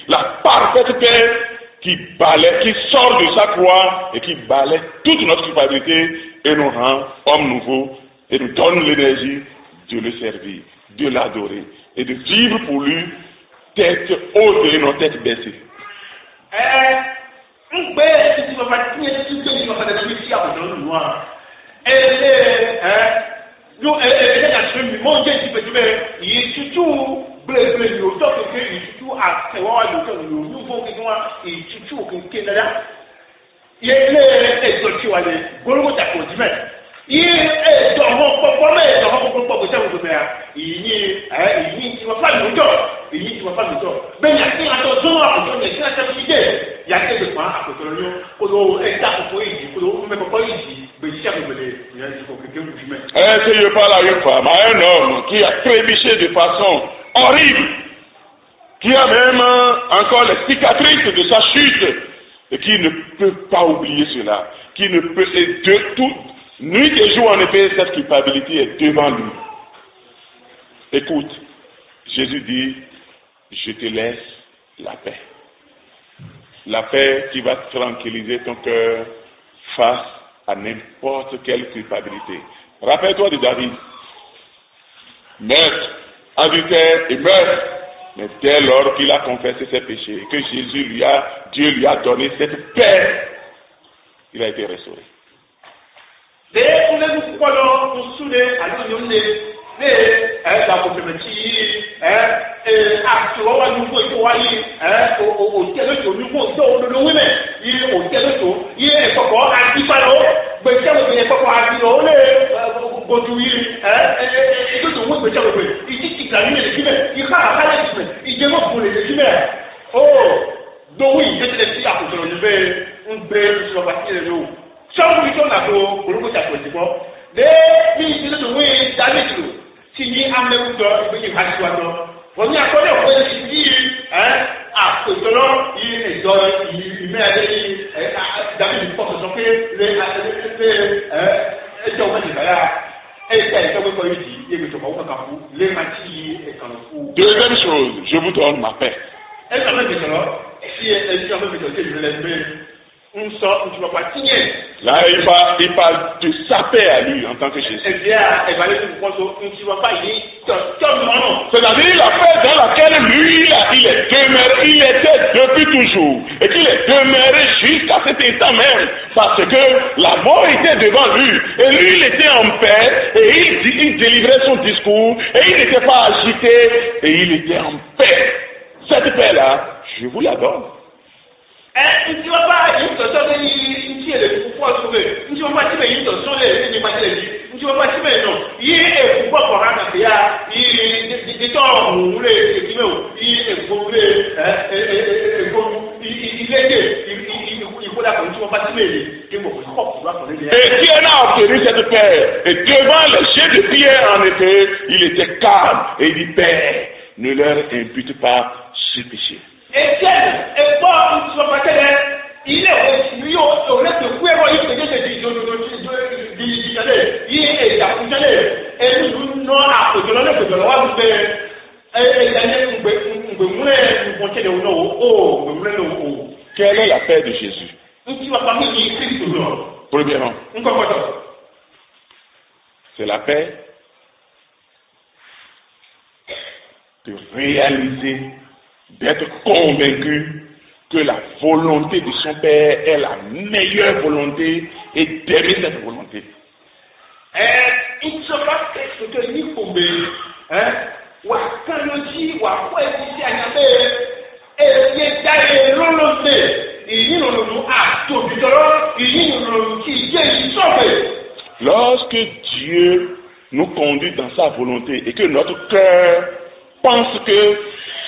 la parfaite paix qui balaie, qui sort de sa croix et qui balaie toute notre culpabilité et nous rend hommes nouveaux et nous donne l'énergie de le servir, de l'adorer et de vivre pour lui tête haute et non tête baissée. Essayez pas là une femme, à un homme qui a trébuché de façon horrible, qui a même encore les cicatrices de sa chute, et qui ne peut pas oublier cela, qui ne peut, et de tout, nuit et jour en effet, cette culpabilité est devant lui. Écoute, Jésus dit, je te laisse la paix. La paix qui va tranquilliser ton cœur face à n'importe quelle culpabilité. Rappelle-toi de David, meurtre, adultère et meurtre. Mais dès lors qu'il a confessé ses péchés, que Dieu lui a donné cette paix, il a été restauré. Deuxième chose, je vous donne ma paix. Là, il parle de sa paix à lui en tant que Jésus. C'est-à-dire la paix dans laquelle lui, il était depuis toujours. Et qu'il est demeuré jusqu'à cet instant même. Parce que la mort était devant lui. Et lui, il était en paix. Et il délivrait son discours. Et il n'était pas agité. Et il était en paix. Cette paix-là, je vous la donne. Et qui en a obtenu cette paix? Et devant les jets de pierre, en effet, il était calme. Et il dit, Père, ne leur impute pas ce péché. Quelle est la paix de Jésus? Premièrement, c'est la paix de réaliser, d'être convaincu que la volonté de son Père est la meilleure volonté et d'aimer cette volonté. Lorsque Dieu nous conduit dans sa volonté et que notre cœur pense que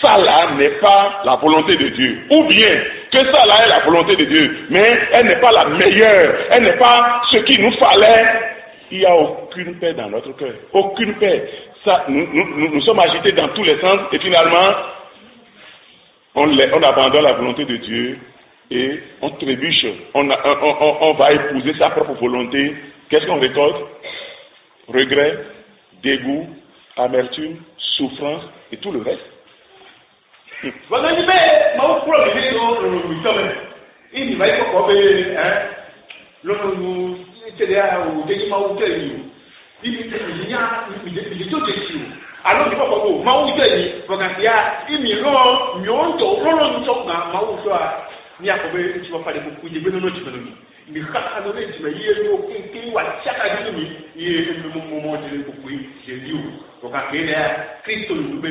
ça là n'est pas la volonté de Dieu, ou bien que ça là est la volonté de Dieu, mais elle n'est pas la meilleure, elle n'est pas ce qu'il nous fallait, il n'y a aucune paix dans notre cœur, aucune paix. Ça, nous sommes agités dans tous les sens et finalement on abandonne la volonté de Dieu et on trébuche, on va épouser sa propre volonté. Qu'est-ce qu'on récolte? Regret, dégoût, amertume, souffrance et tout le reste. nous sommes. Il va y avoir l'on était au dénouement au pays. Il y a tout dessus. Alors, il faut que vous m'ayez vous il m'y rend, ni à combien tu vas parler beaucoup de bonnes notes. Mais quand on a dit, il y a chaque année, il y a un moment de beaucoup de Dieu. Donc, à Christ, nous ne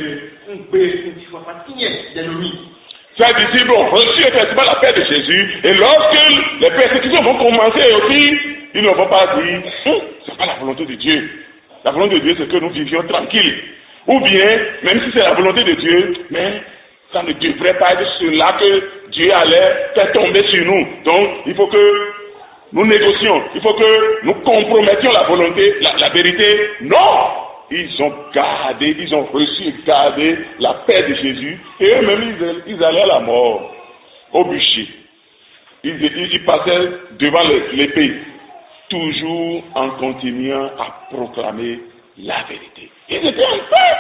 pas signer de nous. Ses disciples ont reçu effectivement la paix de Jésus, et lorsque les persécutions vont commencer aussi, ils ne vont pas dire, c'est pas la volonté de Dieu. La volonté de Dieu, c'est que nous vivions tranquilles. Ou bien, même si c'est la volonté de Dieu, mais ça ne devrait pas être cela que Dieu allait faire tomber sur nous. Donc, il faut que nous négocions, il faut que nous compromettions la volonté, la vérité. Non! Ils ont gardé, ils ont reçu et gardé la paix de Jésus, et eux-mêmes, ils allaient à la mort, au bûcher. Ils passaient devant l'épée, toujours en continuant à proclamer la vérité. Ils étaient en paix.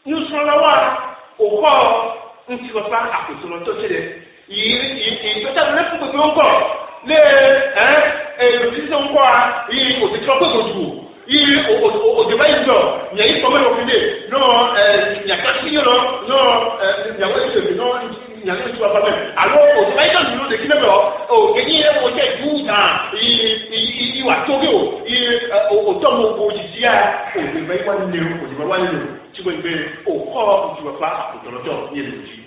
Nous sommes là, au corps, on ne va pas à côté de notre télé. Il peut être là pour que encore. Le fils encore, il faut se tromper autour. Au débat, il y a une formule au final. Non, il n'y a pas de signe, non, il n'y a pas de signe, non, il n'y a pas de signe. Alors, au débat, il y a une de qui n'est pas, au gagné, au tête, il va tomber, au tombe, au disия, au débat, il va aller, tu vas au corps, tu ne vas pas, au temps, il y a le Dieu.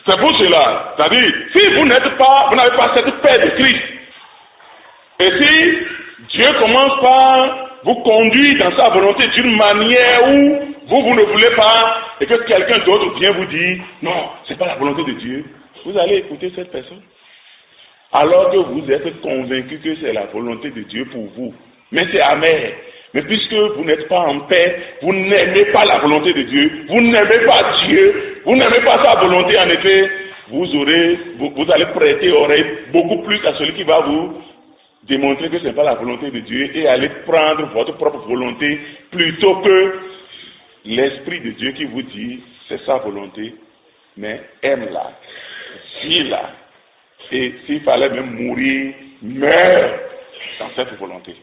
C'est pour cela, c'est-à-dire, si vous n'avez pas cette paix de Christ, et si Dieu commence par vous conduire dans sa volonté d'une manière où vous ne voulez pas, et que quelqu'un d'autre vient vous dire, non, ce n'est pas la volonté de Dieu, vous allez écouter cette personne. Alors que vous êtes convaincu que c'est la volonté de Dieu pour vous. Mais c'est amer. Mais puisque vous n'êtes pas en paix, vous n'aimez pas la volonté de Dieu, vous n'aimez pas Dieu, vous n'aimez pas sa volonté, en effet, vous allez prêter oreille beaucoup plus à celui qui va vous démontrer que ce n'est pas la volonté de Dieu et aller prendre votre propre volonté plutôt que l'Esprit de Dieu qui vous dit c'est sa volonté, mais aime-la, vis-la, et s'il fallait même mourir, meurs dans cette volonté.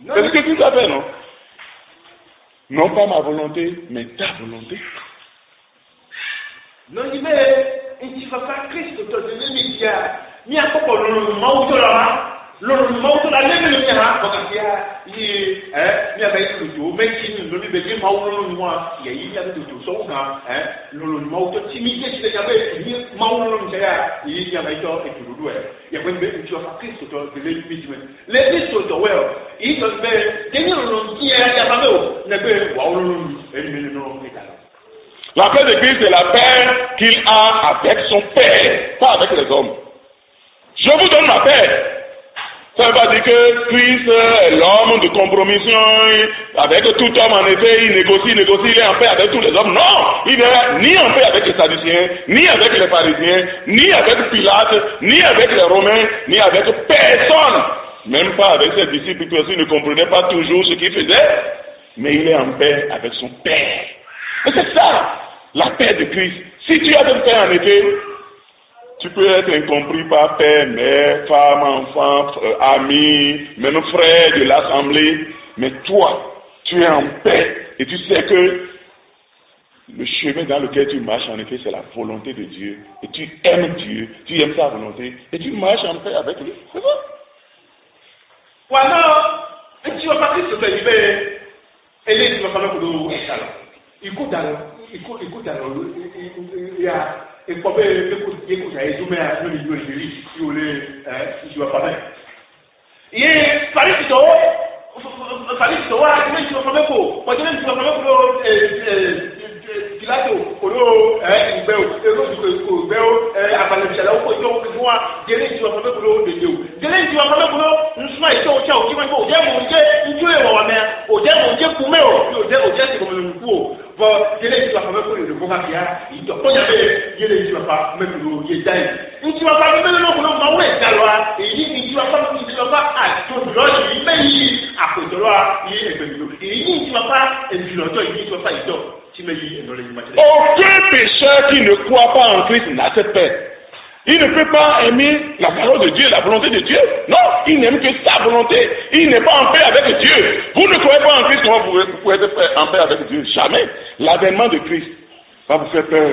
C'est ce que tu as fait, non? Non pas ma volonté, mais ta volonté. Non, il ne va pas Christ te donner médias. Il y a pas le mot de la le mot de la lèvre le mien, parce qu'il y a avec le dos, mais qui ne lui veut pas le moi, il y a le dos, son le mot de timidité, c'est qu'il y avait il y a avec toi et tout le il y a même tu vas pas Christ de l'émission. Les Christ de well, il se met gagner le qui est à la ne peut voir le nom La paix de Christ est la paix qu'il a avec son Père, pas avec les hommes. Je vous donne ma paix. Ça ne veut pas dire que Christ est l'homme de compromission, avec tout homme en effet, il négocie, il est en paix avec tous les hommes. Non, il n'est ni en paix avec les Sadducéens, ni avec les pharisiens, ni avec Pilate, ni avec les Romains, ni avec personne. Même pas avec ses disciples qui aussi ne comprenaient pas toujours ce qu'il faisait, mais il est en paix avec son Père. Et c'est ça, la paix de Christ. Si tu as cette paix en effet, tu peux être incompris par père, mère, femme, enfant, ami, même frère de l'assemblée, mais toi, tu es en paix et tu sais que le chemin dans lequel tu marches, en effet, c'est la volonté de Dieu. Et tu aimes Dieu, tu aimes sa volonté, et tu marches en paix avec lui. C'est ça. Voilà, tu vas pas dire ce que tu fais, et tu vas pas le coup. Écoute alors, il y a. Et pour écoute, à Ezoume à le milieu de lui, si vous voulez, je ne vois pas bien. Et fallait que tu sois, tu vas faire quoi? Quand tu vas faire quoi, Pilato, Polo, Béo, Abalachala, ou Polo, que moi, Délé, tu vas faire quoi de Dieu. Délé, tu vas faire quoi? Nous sommes ici au Tchao, qui va au Dieu, nous tuer au Romain, au Dieu, pour moi, au Dieu, c'est comme le coup. Bon, Délé, tu vas faire quoi de Bogakia, il doit pas y aller, Délé, tu vas pas mettre le Yédaï. Tu vas pas mettre le nom pour le Maoué, Galois, et il ne va pas à ton droit, il paye à côté de là, il est venu. Et il ne va pas, et tu l'entends, il ne va pas y Aucun pécheur qui ne croit pas en Christ n'a cette paix. Il ne peut pas aimer la parole de Dieu, la volonté de Dieu. Non, il n'aime que sa volonté. Il n'est pas en paix avec Dieu. Vous ne croyez pas en Christ, comment vous pouvez être en paix avec Dieu? Jamais. L'avènement de Christ va vous faire peur.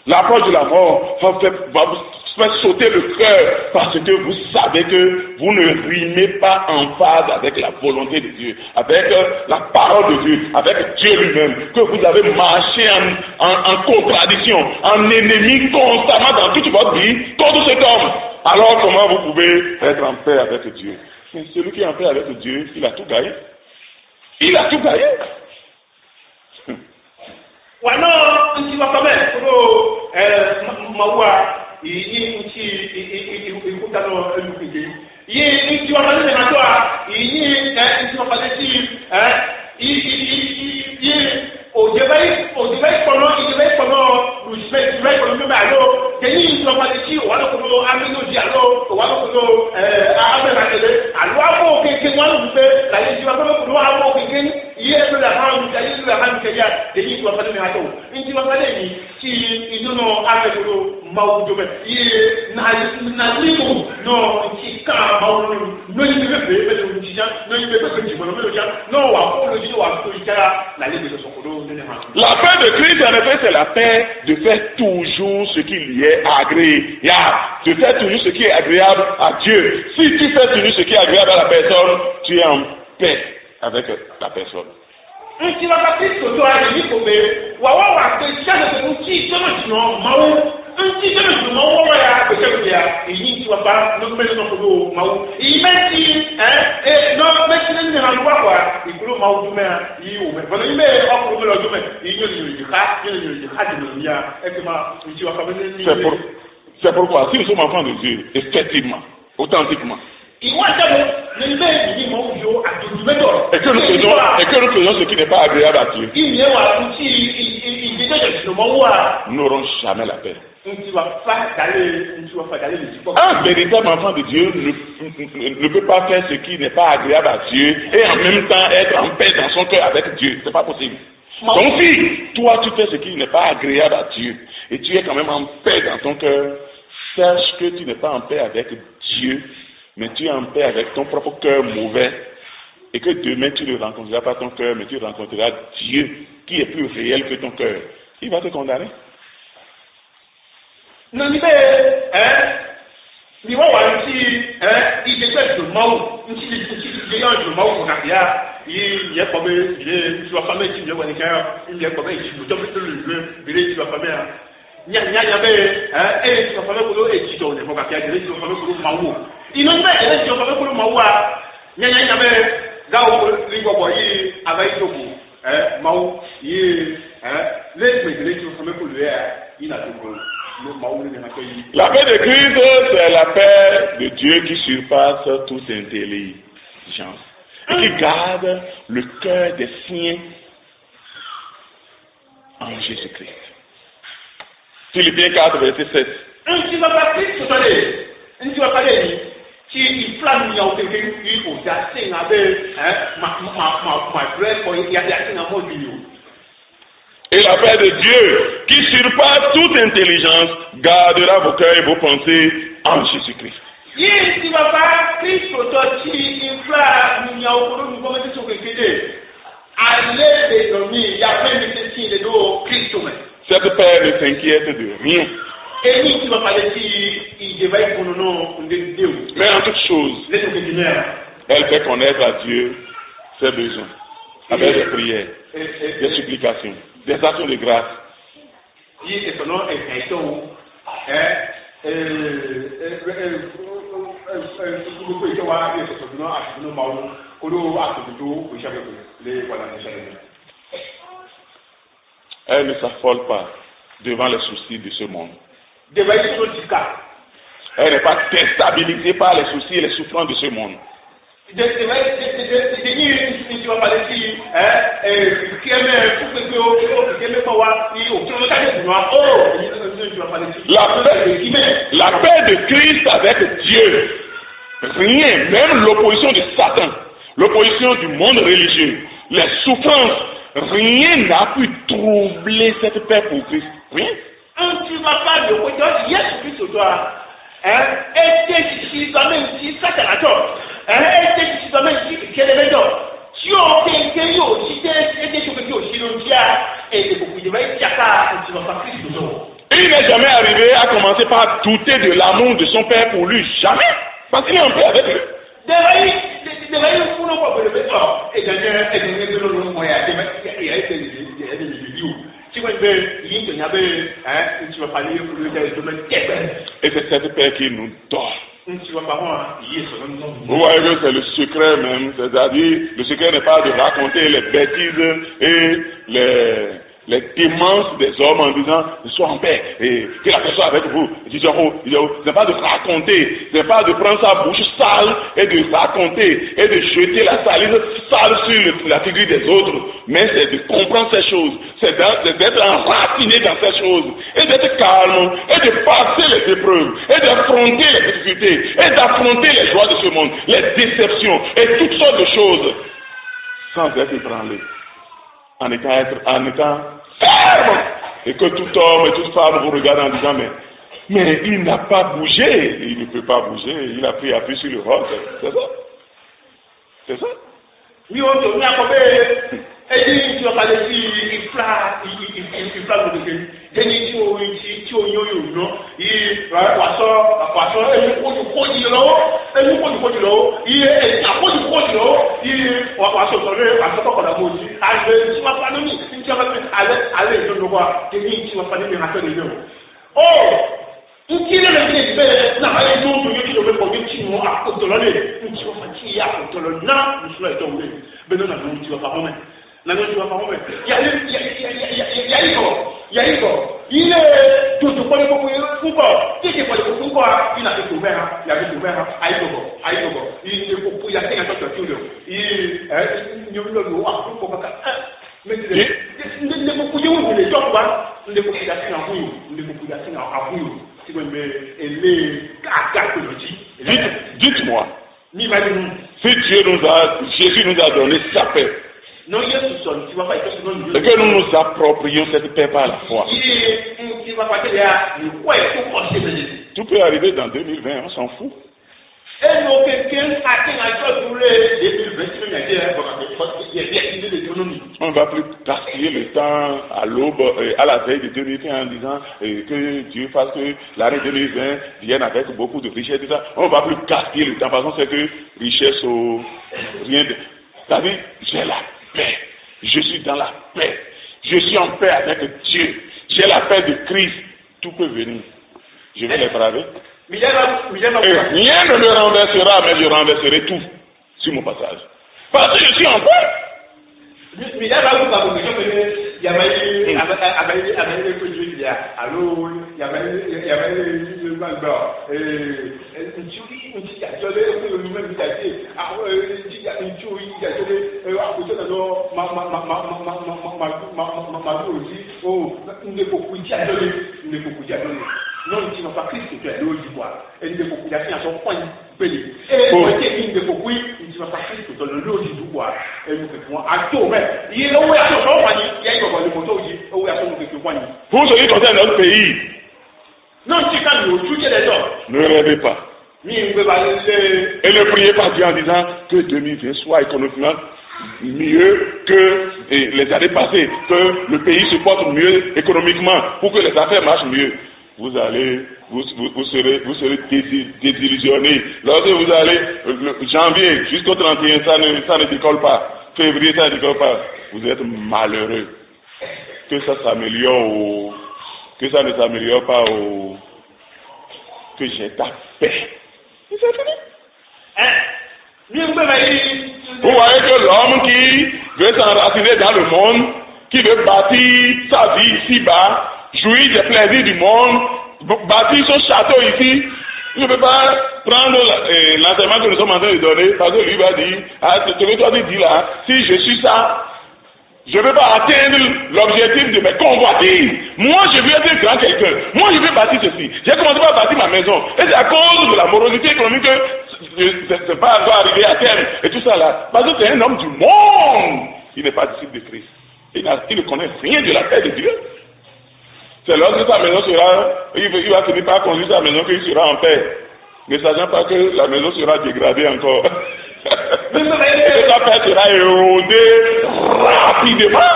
L'approche de la mort va vous faire sauter le cœur parce que vous savez que vous ne rimez pas en phase avec la volonté de Dieu, avec la parole de Dieu, avec Dieu lui-même, que vous avez marché en contradiction, en ennemi constamment dans toute votre vie contre cet homme. Alors comment vous pouvez être en paix avec Dieu? Mais celui qui est en paix avec Dieu, il a tout gagné. Il a tout gagné. Wano nti wakame ko mawa yi nti ikutano elukije yi nti wakame ne matwa yi nti wakame ti yi ojebei kono ujebei kono mbe alo yeyi nti wakame ti wano kono amino di alo wano kono amena kele alo abo keke wano mbe la yi nti wakame kono abo keke yesu la hamu ya yesu la hamu ya yeyi kwa pale hato inji wa pale ni ti inono akelo mawujo be ye na limu no ti ka mawujo no ni be be ti ja no ni be be ti mo no ja no wa ko lo ji wa ko ja la limu so ko do ne ha. La paix de Christ en effet c'est la paix de faire toujours ce qui lui est agréable, de faire toujours ce qui est agréable à Dieu. Si tu fais toujours ce qui est agréable à la personne, tu es en paix avec la personne. Nti wakati toto ali nikobe wawa ke chana ko nti tono tino mawu nti tono mawu ya ko chebu ya yi nti wapa no mele no ko mawu yi meti no meti ni na lwa kwa ikulo mawu dume yi o me bana yi me akuru mele dume yi nyo ni ji ha de ya ekema nti wapa ni C'est pourquoi si nous sommes enfants de Dieu effectivement authentiquement et que nous faisons ce qui n'est pas agréable à Dieu, nous n'aurons jamais la paix. Un véritable enfant de Dieu ne peut pas faire ce qui n'est pas agréable à Dieu et en même temps être en paix dans son cœur avec Dieu. C'est pas possible. Donc si toi tu fais ce qui n'est pas agréable à Dieu et tu es quand même en paix dans ton cœur, sache que tu n'es pas en paix avec Dieu, mais tu es en paix avec ton propre cœur mauvais, et que demain tu ne rencontreras pas ton cœur, mais tu rencontreras Dieu qui est plus réel que ton cœur. Il va te condamner. Non, mais il va voir si il est de Mao, il y a un Mao pour il y a pas mal, il doit pas mettre il y a pas mal, il doit mettre le doit pas mettre. Nya be tu vas faire pour et tu donnes mon café tu vas faire pour maou il non pas tu vas faire pour maou nya be gao ligo boy avec toku maou yi les tu vas faire pour lui il a tout maou ne n'a pas. La paix de Christ c'est la paix de Dieu qui surpasse toute intelligence et qui garde le cœur des siens en Jésus-Christ. Philippiens 4, verset 7. Tu vas pas tu vas parler, il flamme, il y a aucun qui faut d'assez avec ma frère, il y a d'assez à mon vidéo. Et la paix de Dieu, qui surpasse toute intelligence, gardera vos cœurs et vos pensées en Jésus-Christ. Tu vas pas, Christ, toi, il flamme, il y a aucun qui faut mettre sur le pied. Allez, les amis, il y a plein de ceci, les deux, Christ, cette paix ne s'inquiète de rien. Mais en toute chose, elle fait connaître à Dieu ses besoins, avec des prières, des supplications, des actions de grâce. Elle ne s'affole pas devant les soucis de ce monde. Elle n'est pas déstabilisée par les soucis et les souffrances de ce monde. La paix de Christ avec Dieu, rien, même l'opposition de Satan, l'opposition du monde religieux, les souffrances, rien n'a pu troubler cette paix pour Christ. Rien. Tu ne vas pas le côté Jésus Christ toi. Était suffisamment si ça t'as tort. Était suffisamment si quel est tort. Si on quelqu'un yo, si était sur quelque chose, si l'on dit et beaucoup de gens qui a tu vas pas Christ toujours. Il n'est jamais arrivé à commencer par douter de l'amour de son père pour lui. Jamais. Parce qu'il est en paix avec lui. Et c'est cette paix qui nous donne. Vous voyez que c'est le secret même, c'est-à-dire le secret n'est pas de raconter les bêtises et les démences des hommes en disant sois en paix et que la personne avec vous. Ce n'est pas de raconter, ce n'est pas de prendre sa bouche sale et de raconter et de jeter la salive sale sur la figure des autres, mais c'est de comprendre ces choses, c'est d'être enraciné dans ces choses et d'être calme et de passer les épreuves et d'affronter les difficultés et d'affronter les joies de ce monde, les déceptions et toutes sortes de choses sans être ébranlé. En étant ferme, et que tout homme et toute femme vous regardent en disant mais il n'a pas bougé, il ne peut pas bouger, il a pris appui sur le roc, c'est ça? C'est ça? Oui, on te met à côté, et dit, tu vas pas laisser, il flatte le truc, et dit, tu non, il poisson, et nous produit là, il on va poisson, qu'on a maudit, tu vas pas donner, tu vas pas aller, je ne vois, tu vas pas donner à faire des gens. Oh! Tu tires le pied, n'a pas les gens qui le mettent pour dire tu m'as à côté de l'année. Tu vas pas tirer à côté de l'année. Non, je suis tombé. Mais non, tu vas pas remettre. Non, tu vas pas remettre. Il y a il est tout pour le pourquoi. Qui est pour le pourquoi il a fait ouvert, il a fait ouvert à Igogo. Il est pour y a un autre tour. Il y a le roi pour pas. Mais ne beaucoup de gens les gens quoi, ne beaucoup d'assassins en bouillon. Dites-moi, si Jésus nous a donné sa paix, c'est que nous nous approprions cette paix par la foi. Tout peut arriver dans 2020, on s'en fout. On ne va plus gaspiller le temps à l'aube, à la veille de 2020 en disant que Dieu fasse que l'année 2020 vienne avec beaucoup de richesse, tout ça. On ne va plus gaspiller le temps parce qu'on sait que richesse ou rien de. C'est-à-dire, j'ai la paix. Je suis dans la paix. Je suis en paix avec Dieu. J'ai la paix de Christ. Tout peut venir. Je vais les braver. Et rien ne me renversera, mais je renverserai tout sur mon passage. Parce que je suis en paix. Non, tu n'as pas Christ, tu es l'eau du bois. Et il faut qu'il y ait un point belé. Et il ne faut tu n'as pas Christ, tu es l'eau du bois. Et nous faisons à tout, mais il y a où à son compagnie, il y a une photo, où à son compagnie. Pour ce qui concerne notre pays, non, tu quand nous, tout est les hommes. Ne rêvez pas. Et ne priez pas Dieu en disant que 2020 soit économiquement mieux que les années passées, que le pays se porte mieux économiquement, pour que les affaires marchent mieux. Vous serez désillusionné. Lorsque vous allez, janvier jusqu'au 31, ça ne décolle pas. Février, ça ne décolle pas. Vous êtes malheureux. Que ça s'améliore que ça ne s'améliore pas que j'ai ta paix. C'est fini. Vous voyez que l'homme qui veut s'enraciner dans le monde, qui veut bâtir sa vie ici-bas, jouir des plaisirs du monde, bâtir son château ici, il ne peut pas prendre l'enseignement que nous sommes en train de donner, parce que lui va dire, ce que toi tu dis là, si je suis ça, je ne peux pas atteindre l'objectif de mes convoitises. Moi, je veux être grand quelqu'un. Moi, je veux bâtir ceci. J'ai commencé par bâtir ma maison. Et c'est à cause de la morosité économique que c'est pas encore arrivé à terme. Et tout ça là. Parce que c'est un homme du monde. Il n'est pas disciple de Christ. Il ne connaît rien de la paix de Dieu. C'est lorsque sa maison sera, il va finir par conduire sa maison qu'il sera en paix. Ne sachant pas que la maison sera dégradée encore. Et que sa paix sera érodée rapidement.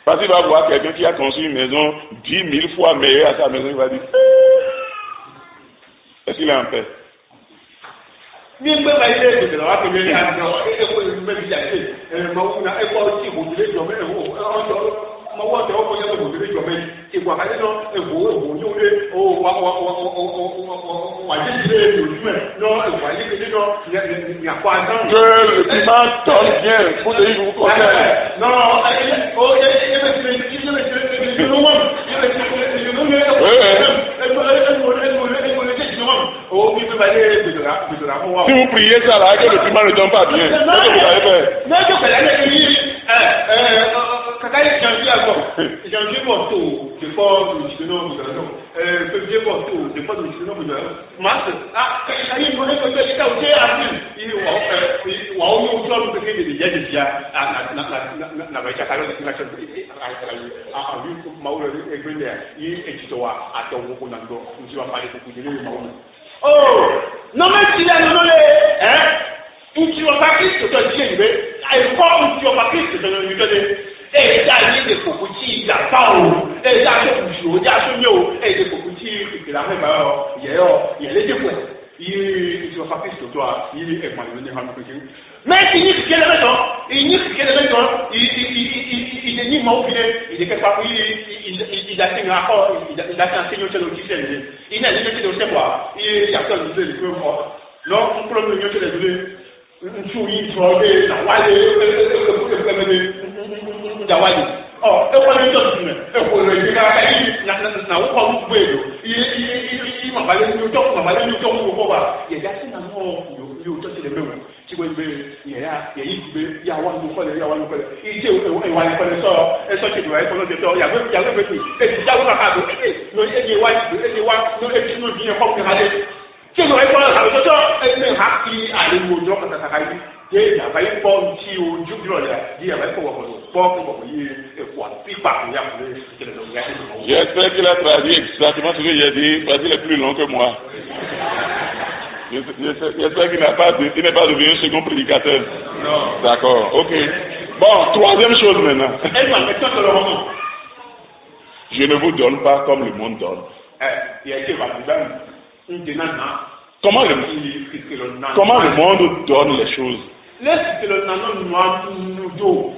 Parce qu'il va voir quelqu'un qui a construit une maison 10 000 fois meilleure à sa maison, il va dire, est-ce qu'il est en paix? Que le climat donne bien pour que vous connaissez. Si vous priez ça là, que le climat ne donne pas bien, qu'est-ce que vous allez faire? Oh, non mais si là non une tu vas pas Christ toi Dieu il veut elle forme tu vas pas Christ dans le milieu et ça y est des cocotiers la pao et ça que vous jouez à ce mieux et des cocotiers que la même il y a les deux points il tu vas pas Christ toi il est mal venu en cocotier mais il n'y a que la maison il est ni mauvais il est capable il a fait un accord il a enseigné au logiciel il n'a jamais fait de savoir il y a pas de le mort non on peut le mieux que les un souris trouvé la wale la wale oh et voilà et pour le gars na on pas vous pouvez il m'a parlé de tout m'a parlé de tout pour voir il y a des gens qui ont tout les mêmes tu vois il y a one pour il y a one pour il dit one pour ça et ça qui doit être le il y a et ça on a pas non il y a one non et tu nous viens pas regarder que nous répondons à ça et nous happy à l'émotion que ça arrive il y a pas une bonne qui au juge là il y a pas pour j'espère qu'il a traduit exactement ce que j'ai dit parce qu'il est plus long que moi. J'espère qu'il n'est pas devenu second prédicateur. Non. D'accord, ok. Bon, troisième chose maintenant. Je ne vous donne pas comme le monde donne. Comment le monde donne les choses?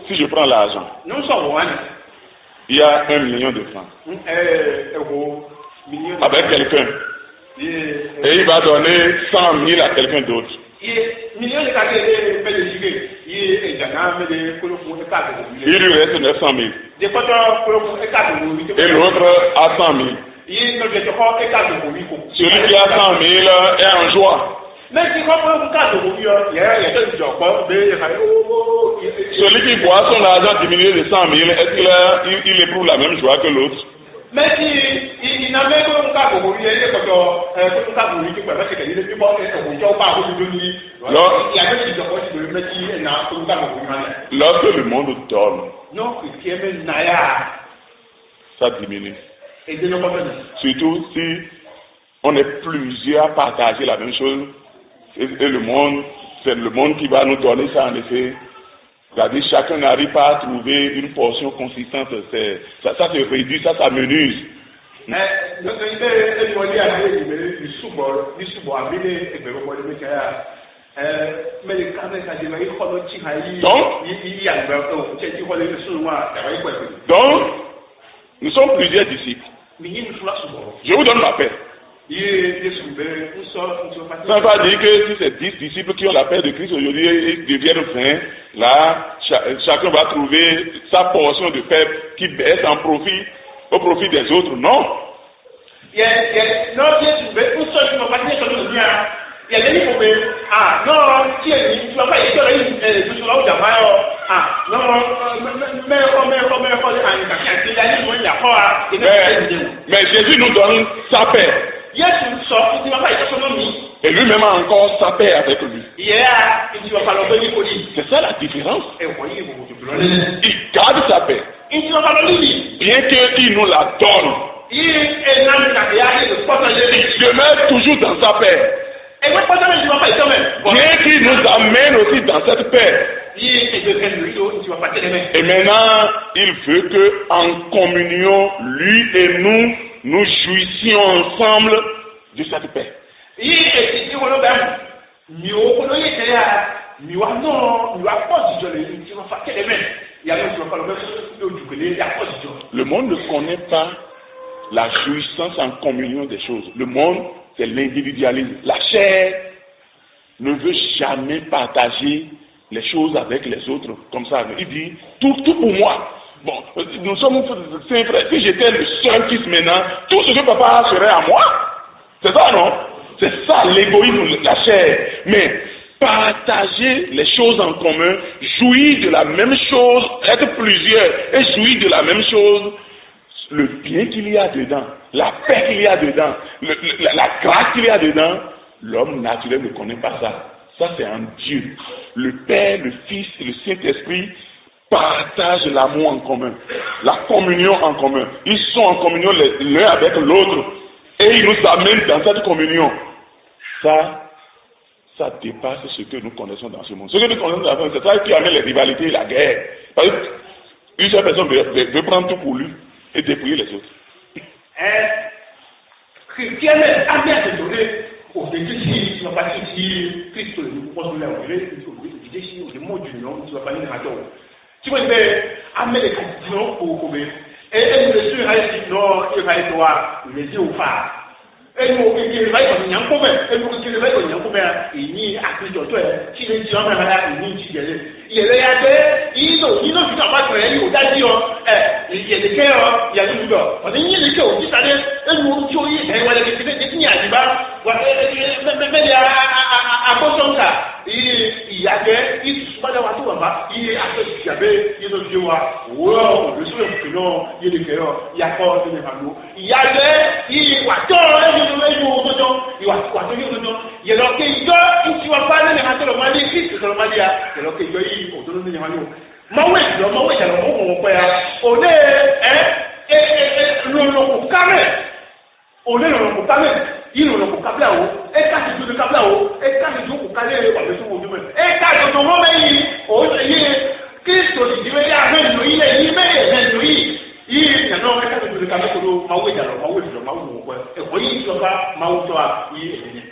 Si je prends l'argent, il y a 1 million de francs avec quelqu'un et il va donner 100 000 à quelqu'un d'autre. Il lui reste 900 000 et l'autre a 100 000. Celui qui a 100 000 est en joie. Celui qui voit son argent diminuer de 100 000, est-ce qu'il éprouve la même joie que l'autre? Mais il n'a même pas lorsque le monde donne, ça diminue. Surtout si on est plusieurs à partager la même chose et le monde, c'est le monde qui va nous donner ça en effet. C'est-à-dire chacun n'arrive pas à trouver une portion consistante, ça se réduit, ça s'amenuise. Donc, nous sommes plusieurs disciples. Je vous donne ma paix. Ça ne veut pas dire que si c'est 10 disciples qui ont la paix de Christ aujourd'hui, ils deviennent 20, là, chacun va trouver sa portion de paix qui baisse au profit des autres. Non. Mais Jésus nous donne sa paix. Et Et lui-même a encore sa paix avec lui. C'est ça la différence. Il garde sa paix. Bien qu'il nous la donne. Il demeure toujours dans sa paix. Bien qu'il nous amène aussi dans cette paix. Et maintenant, il veut que en communion, lui et nous jouissions ensemble de cette paix. Le monde ne connaît pas la jouissance en communion des choses. Le monde, c'est l'individualisme. La chair ne veut jamais partager les choses avec les autres comme ça. Il dit, tout pour moi. Bon, nous sommes c'est vrai, si j'étais le seul fils maintenant, tout ce que papa serait à moi. C'est ça, non? C'est ça l'égoïsme, la chair. Mais partager les choses en commun, jouir de la même chose, être plusieurs et jouir de la même chose, le bien qu'il y a dedans, la paix qu'il y a dedans, la grâce qu'il y a dedans, l'homme naturel ne connaît pas ça. Ça, c'est en Dieu. Le Père, le Fils et le Saint-Esprit partagent l'amour en commun, la communion en commun. Ils sont en communion l'un avec l'autre et ils nous amènent dans cette communion. Ça dépasse ce que nous connaissons dans ce monde. Ce que nous connaissons dans ce monde, c'est ça qui amène les rivalités et la guerre. Parce qu'une seule personne veut prendre tout pour lui et dépouiller les autres.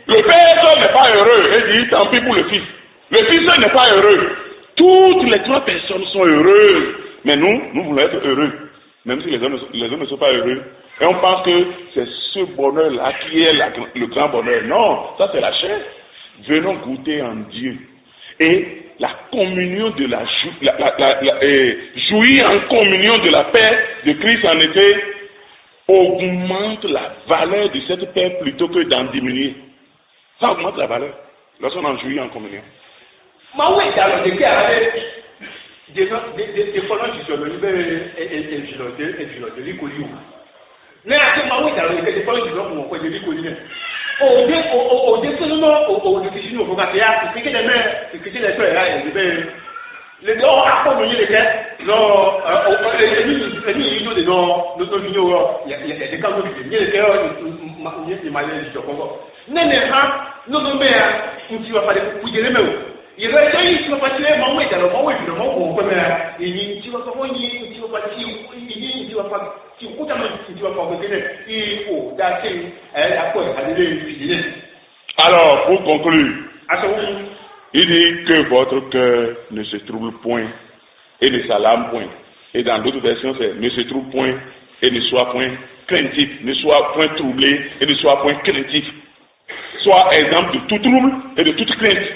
Le père n'est pas heureux, et dit tant pis pour le fils. Le fils n'est pas heureux. Toutes les trois personnes sont heureuses. Mais nous voulons être heureux. Même si les hommes ne sont pas heureux. Et on pense que c'est ce bonheur-là qui est le grand bonheur. Non, ça c'est la chair. Venons goûter en Dieu. Et la communion de jouir en communion de la paix de Christ en été augmente la valeur de cette paix plutôt que d'en diminuer. Ça augmente la valeur lorsqu'on en jouit en communion. Alors, pour conclure, il dit que votre cœur ne se trouble point et ne s'alarme point. Et dans d'autres versions, c'est ne se trouble point et ne soit point craintif. Ne soit point troublé et ne soit point craintif. Sois exemple de tout trouble et de toute crainte.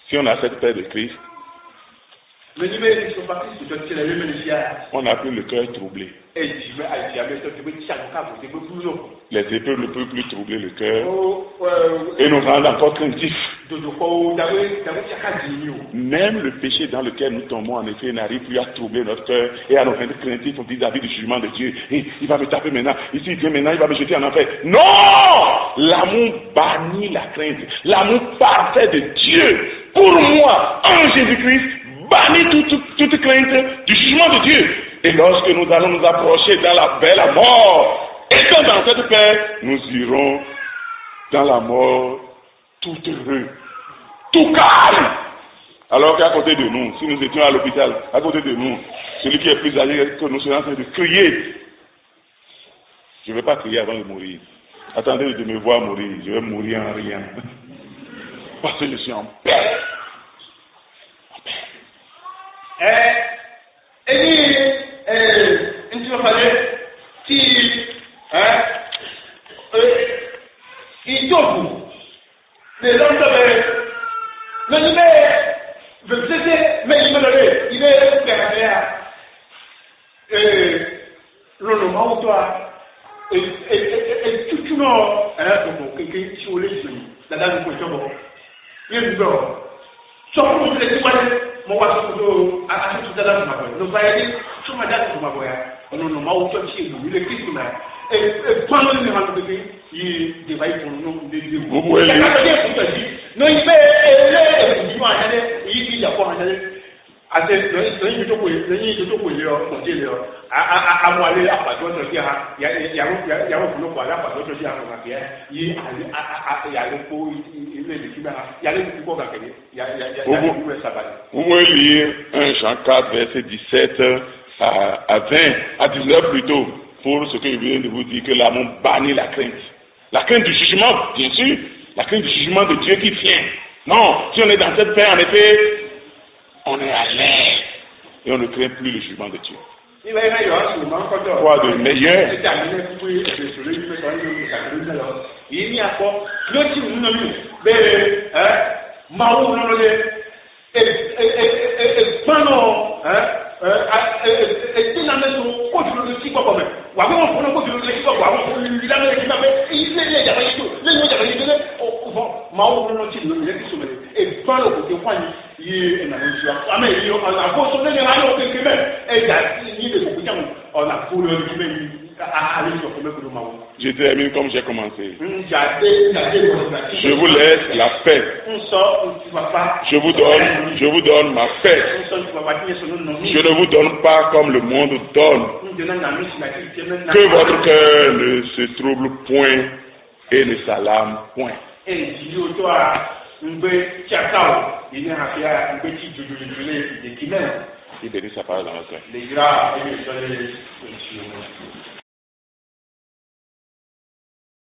Si on a cette paix de Christ, on n'a plus le cœur troublé. Les épreuves ne peuvent plus troubler le cœur et nous rendre encore craintifs. Même le péché dans lequel nous tombons, en effet, n'arrive plus à troubler notre cœur et à nous rendre craintifs vis-à-vis du jugement de Dieu. Et il va me taper maintenant, ici il vient maintenant, il va me jeter en enfer. Non! L'amour bannit la crainte. L'amour parfait de Dieu, pour moi, en Jésus-Christ, bannit toute crainte du jugement de Dieu. Et lorsque nous allons nous approcher dans la belle mort, étant dans cette paix, nous irons dans la mort tout heureux, tout calme. Alors qu'à côté de nous, si nous étions à l'hôpital, à côté de nous, celui qui est plus âgé que nous serait en train de crier. Je ne vais pas crier avant de mourir. Attendez de me voir mourir, je vais mourir en riant. Parce que je suis en paix. En paix. Vous pouvez lire 1 Jean 4, verset 17 à 20, à 19 plutôt, pour ce que je viens de vous dire, que l'amour bannit la crainte. La crainte du jugement, bien sûr, la crainte du jugement de Dieu qui vient. Non, si on est dans cette paix, en effet, on est à l'aise et on ne craint plus le jugement de Dieu. Quoi de meilleur? Je termine comme j'ai commencé. Je vous laisse la paix. Je vous donne ma paix. Je ne vous donne pas comme le monde donne. Que votre cœur ne se trouble point et ne s'alarme point. Il bénit sa parole dans notre cœur.